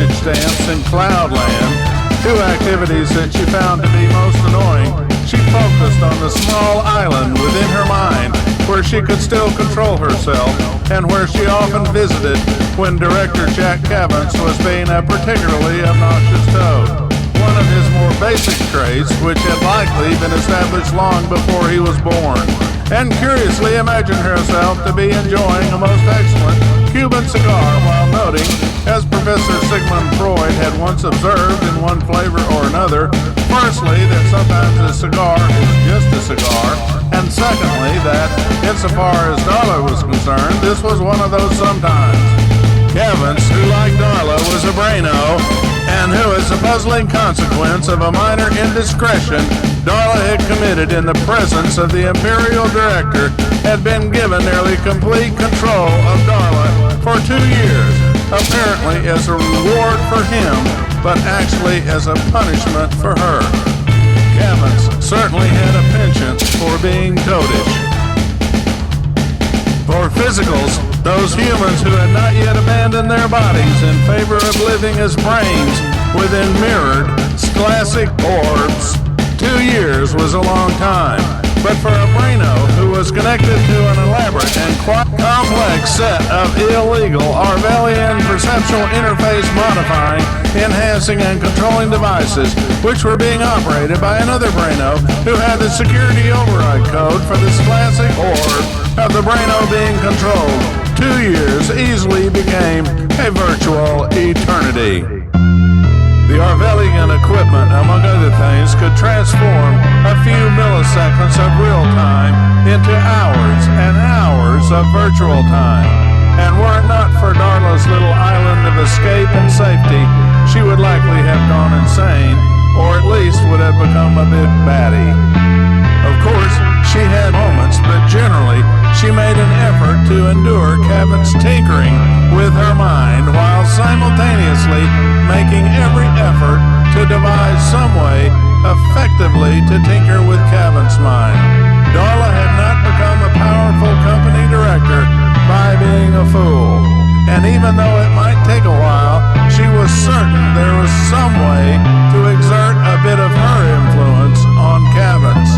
postage stamps in Cloudland, two activities that she found to be most annoying, she focused on the small island within her mind where she could still control herself and where she often visited when director Jack Cavance was being a particularly obnoxious toad. One of his more basic traits, which had likely been established long before he was born, and curiously imagined herself to be enjoying a most excellent Cuban cigar while noting, as Professor Sigmund Freud had once observed in one flavor or another, firstly, that sometimes a cigar is just a cigar, and secondly, that, insofar as Darla was concerned, this was one of those sometimes. Cavance, who like Darla was a braino, and who, as a puzzling consequence of a minor indiscretion Darla had committed in the presence of the Imperial Director, had been given nearly complete control of Darla for 2 years, apparently as a reward for him, but actually as a punishment for her. Cavance certainly had a penchant for being toadish. For physicals, those humans who had not yet abandoned their bodies in favor of living as brains within mirrored, classic orbs, 2 years was a long time. But for a braino who was connected to an elaborate and quite complex set of illegal Orwellian perceptual interface modifying, enhancing, and controlling devices, which were being operated by another braino who had the security override code for this classic orb of the braino being controlled, 2 years easily became a virtual eternity. The Orwellian equipment, among other things, could transform a few milliseconds of real time into hours and hours of virtual time. And were it not for Darla's little island of escape and safety, she would likely have gone insane, or at least would have become a bit batty. Of course, she had moments, but generally, she made an effort to endure Cavance's tinkering with her mind while simultaneously making every effort to devise some way effectively to tinker with Cavance's mind. Darla had not become a powerful company director by being a fool. And even though it might take a while, she was certain there was some way to exert a bit of her influence on Cavance.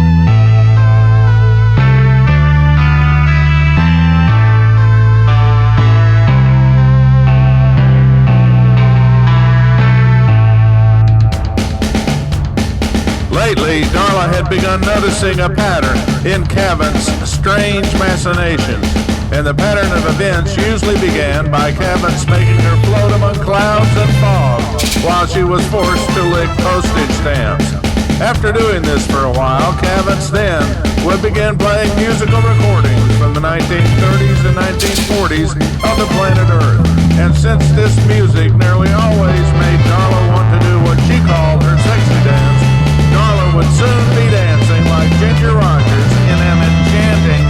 Lately, Darla had begun noticing a pattern in Cavance's strange machinations, and the pattern of events usually began by Cavance making her float among clouds and fog while she was forced to lick postage stamps. After doing this for a while, Cavance then would begin playing musical recordings from the 1930s and 1940s of the planet Earth, and since this music nearly always made Darla want to do what she called her sexy dance, Darla would soon be dancing like Ginger Rogers in an enchanting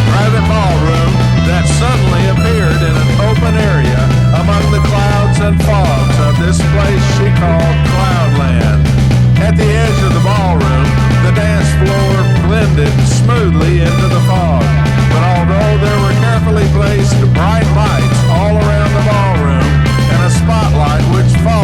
private ballroom that suddenly appeared in an open area among the clouds and fogs of this place she called Cloudland. At the edge of the ballroom, the dance floor blended smoothly into the fog, but although there were carefully placed bright lights all around the ballroom and a spotlight which fogged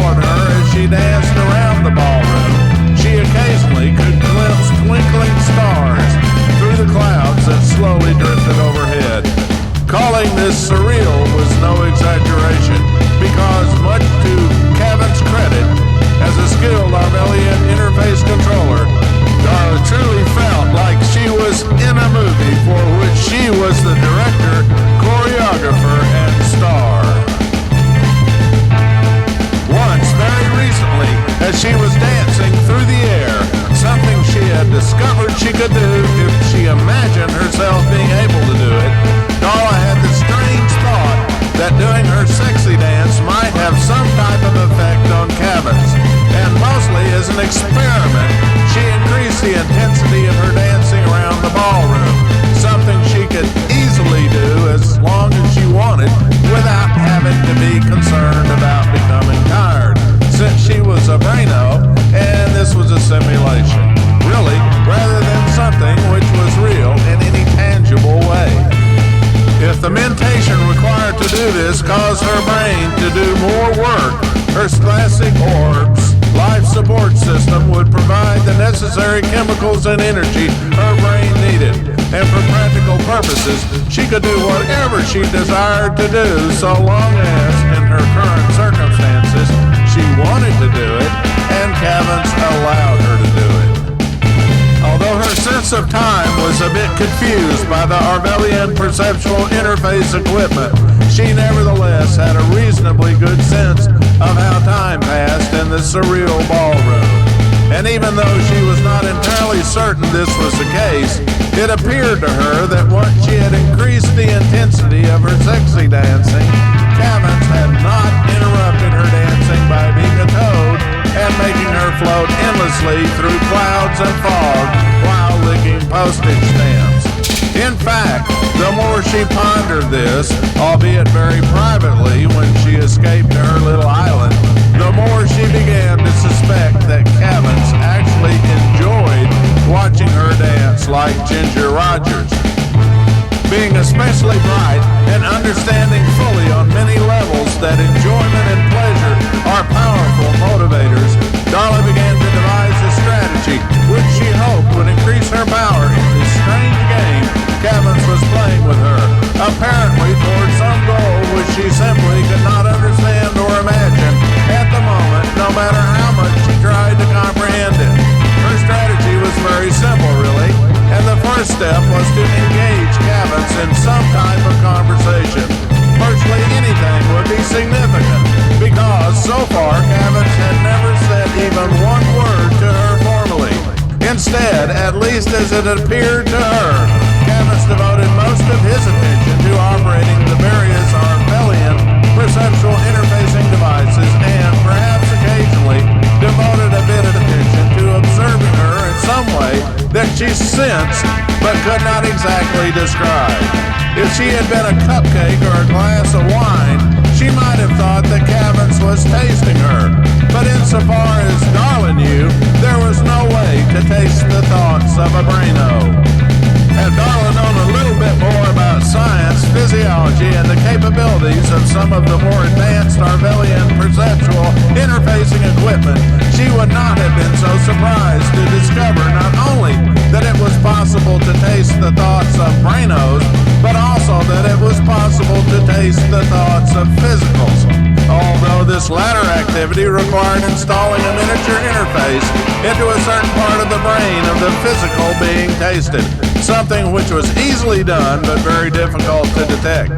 Her classic orbs life support system would provide the necessary chemicals and energy her brain needed. And for practical purposes, she could do whatever she desired to do so long as, in her current circumstances, she wanted to do it and Cavans allowed her to do it. Although her sense of time was a bit confused by the Arvelian perceptual interface equipment, she nevertheless had a reasonably good sense of how time passed in the surreal ballroom. And even though she was not entirely certain this was the case, it appeared to her that once she had increased the intensity of her sexy dancing, Cavans had not interrupted her dancing by being a toad and making her float endlessly through clouds and fog while licking postage stamps. In fact, the more she pondered this, albeit very privately when she escaped to her little island, the more she began to suspect that Cavans actually enjoyed watching her dance like Ginger Rogers. Being especially bright and understanding fully on many levels that enjoyment and pleasure are powerful motivators, Darla began to devise a strategy which she hoped would increase her power in this strange game Cavans was playing with her, apparently toward some goal which she simply could not understand or imagine at the moment, no matter how much she tried to comprehend it. Her strategy was very simple, really, and the first step was to engage Cavans in some type of conversation. Virtually anything would be significant, because so far Cavans had never said even one word to her formally. Instead, at least as it appeared to her, Cavans devoted most of his attention to operating the various Arvelian perceptual interfacing devices and, perhaps occasionally, devoted a bit of attention to observing her in some way that she sensed but could not exactly describe. If she had been a cupcake or a glass of wine, she might have thought that Cavans was tasting her. But insofar as Darla knew, there was no way to taste the thoughts of a braino. Had Darla known a little bit more about science, physiology, and the capabilities of some of the more advanced Arvelian perceptual interfacing equipment, she would not have been so surprised to discover not only that it was possible to taste the thoughts of brainos, but also that it was possible to taste the thoughts of physicals. Although this latter activity required installing a miniature interface into a certain part of the brain of the physical being tasted, something which was easily done but very difficult to detect,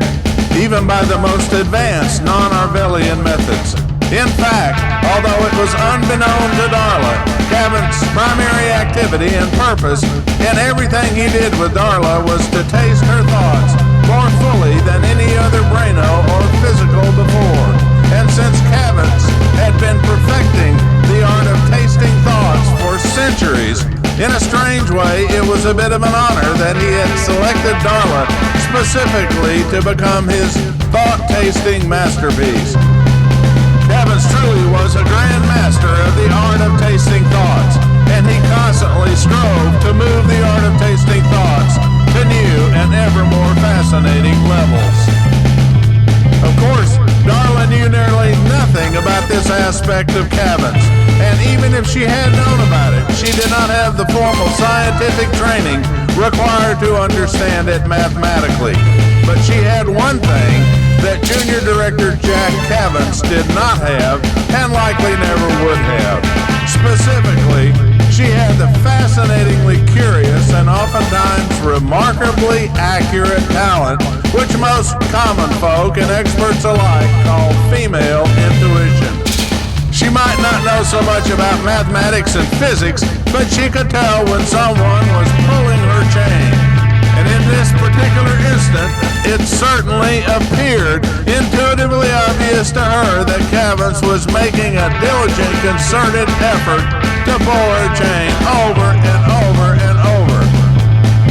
even by the most advanced non-Arvelian methods. In fact, although it was unbeknown to Darla, Cavans' primary activity and purpose in everything he did with Darla was to taste her thoughts more fully than any other braino or physical before. And since Cavans had been perfecting the art of tasting thoughts for centuries, in a strange way, it was a bit of an honor that he had selected Darla specifically to become his thought-tasting masterpiece. Cavans truly was a grand master of the art of tasting thoughts, and he constantly strove to move the art of tasting thoughts to new and ever more fascinating levels. Of course, Darla knew nearly nothing about this aspect of Cavans, and even if she had known about it, she did not have the formal scientific training required to understand it mathematically. But she had one thing that Junior Director Jack Cavans did not have, and likely never would have. Specifically, she had the fascinatingly curious and oftentimes remarkably accurate talent which most common folk and experts alike call female intuition. She might not know so much about mathematics and physics, but she could tell when someone was pulling her chain. And in this particular instant, it certainly appeared intuitively obvious to her that Cavans was making a diligent, concerted effort to pull her chain over and over and over.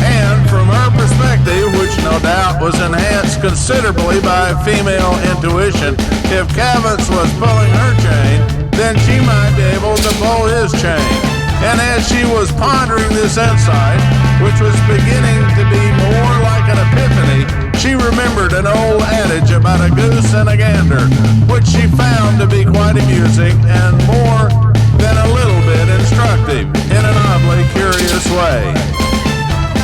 And from her perspective, which no doubt was enhanced considerably by female intuition, if Cavans was pulling her chain, then she might be able to pull his chain. And as she was pondering this insight, which was beginning to be more like an epiphany, she remembered an old adage about a goose and a gander, which she found to be quite amusing and more than a little bit instructive in an oddly curious way.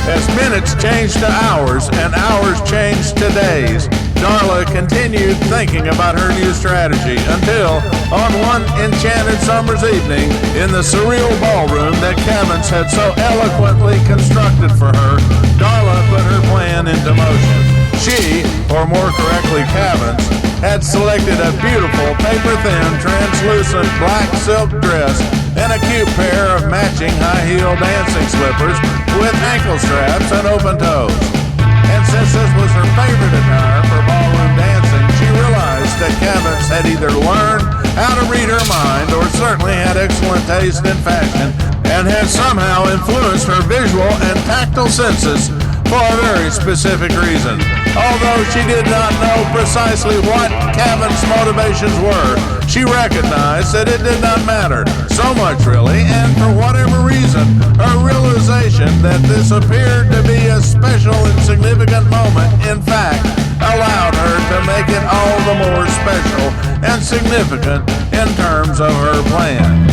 As minutes changed to hours and hours changed to days, Darla continued thinking about her new strategy until, on one enchanted summer's evening in the surreal ballroom that Cavins had so eloquently constructed for her, Darla put her plan into motion. She, or more correctly Cavins, had selected a beautiful paper-thin, translucent black silk dress and a cute pair of matching high-heel dancing slippers with ankle straps and open toes. And since this was her favorite attire for ballroom dancing, she realized that Cavins had either learned how to read her mind or certainly had excellent taste in fashion and had somehow influenced her visual and tactile senses for a very specific reason. Although she did not know precisely what Cavins' motivations were, she recognized that it did not matter so much really, and for whatever reason, her realization that this appeared to be a special and significant moment, in fact, allowed her to make it all the more special and significant in terms of her plan.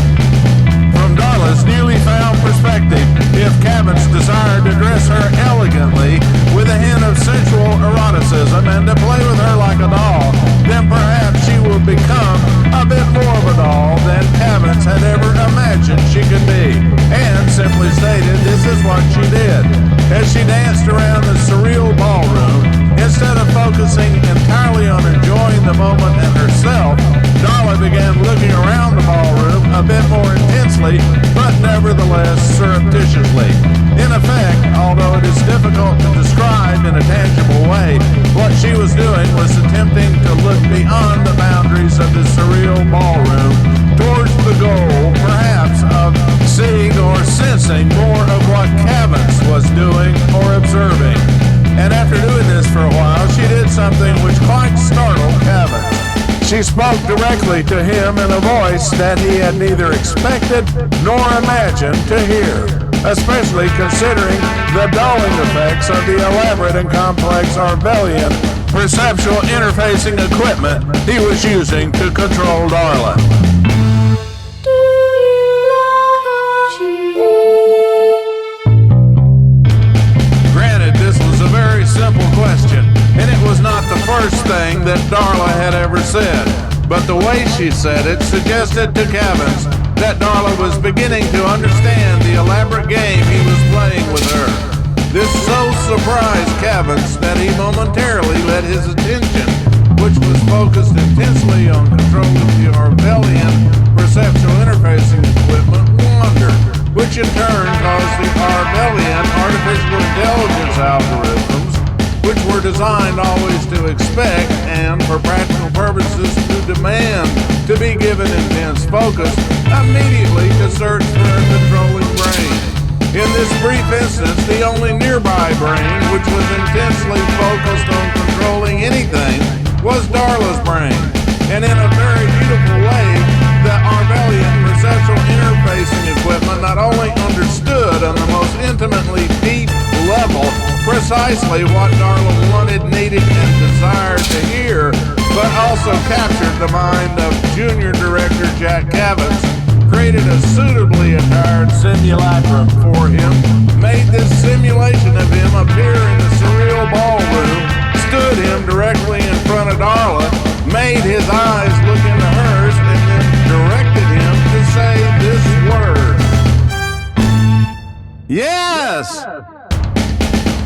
From Darla's newly found perspective, if Cavins desired to dress her elegantly with a hint of sensual eroticism and to play with her like a doll, then perhaps she would become a bit more of a doll than Cavins had ever imagined she could be. And simply stated, this is what she did. As she danced around the surreal ballroom, instead of focusing entirely on enjoying the moment and herself, Darla began looking around the ballroom a bit more intensely, but nevertheless surreptitiously. In effect, although it is difficult to describe in a tangible way, what she was doing was attempting to look beyond the boundaries of the surreal ballroom towards the goal, perhaps, of seeing or sensing more of what Cavins was doing or observing. And after doing this for a while, she did something which quite startled Cavins. She spoke directly to him in a voice that he had neither expected nor imagined to hear, especially considering the dulling effects of the elaborate and complex Arvelian perceptual interfacing equipment he was using to control Darla. Granted, this was a very simple question, and it was not the first thing that Darla had ever said, but the way she said it suggested to Cavins that Darla was beginning to understand the elaborate game he was playing with her. This so surprised Cavins that he momentarily let his attention, which was focused intensely on controlling the Arvelian perceptual interfacing equipment, wander, which in turn caused the Arvelian artificial intelligence algorithms, which were designed always to expect and, for practical purposes, to demand to be given intense focus, immediately to search for a controlling brain. In this brief instance, the only nearby brain which was intensely focused on controlling anything was Darla's brain. And in a very beautiful way, the Arvelian perceptual interfacing equipment not only understood on the most intimately deep level precisely what Darla wanted, needed, and desired to hear, but also captured the mind of junior director Jack Cavins, created a suitably attired simulacrum for him, made this simulation of him appear in the surreal ballroom, stood him directly in front of Darla, made his eyes look into hers, and then directed him to say this word. Yes!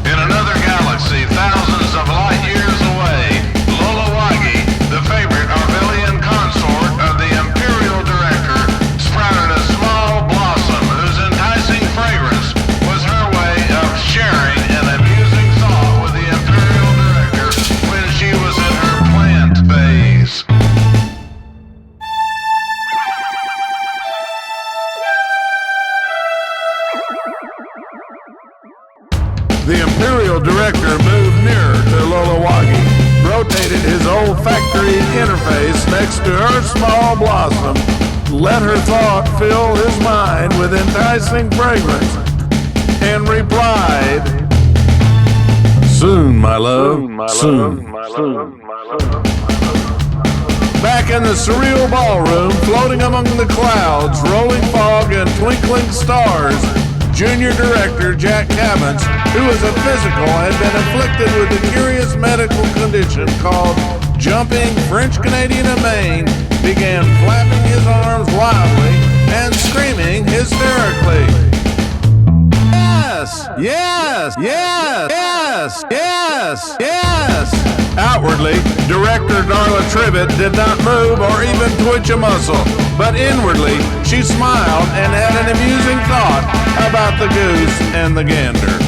In another galaxy, thousands of light years away, Lolawagi, the favorite Arvelian consort of the Imperial Director, sprouted a small blossom whose enticing fragrance was her way of sharing an amusing thought with the Imperial Director when she was in her plant phase. The Imperial Director moved nearer to Lolawagi, rotated his olfactory interface next to her small blossom, let her thought fill his mind with enticing fragrance, and replied, Soon, my love, soon. Back in the surreal ballroom, floating among the clouds, rolling fog and twinkling stars, Junior Director Jack Cabins, who was a physical, had been afflicted with a curious medical condition called jumping French-Canadian amain, began flapping his arms wildly and screaming hysterically. Yes, yes, yes, yes, yes, yes. Outwardly, Director Darla Tribbett did not move or even twitch a muscle, but inwardly, she smiled and had an amusing thought about the goose and the gander.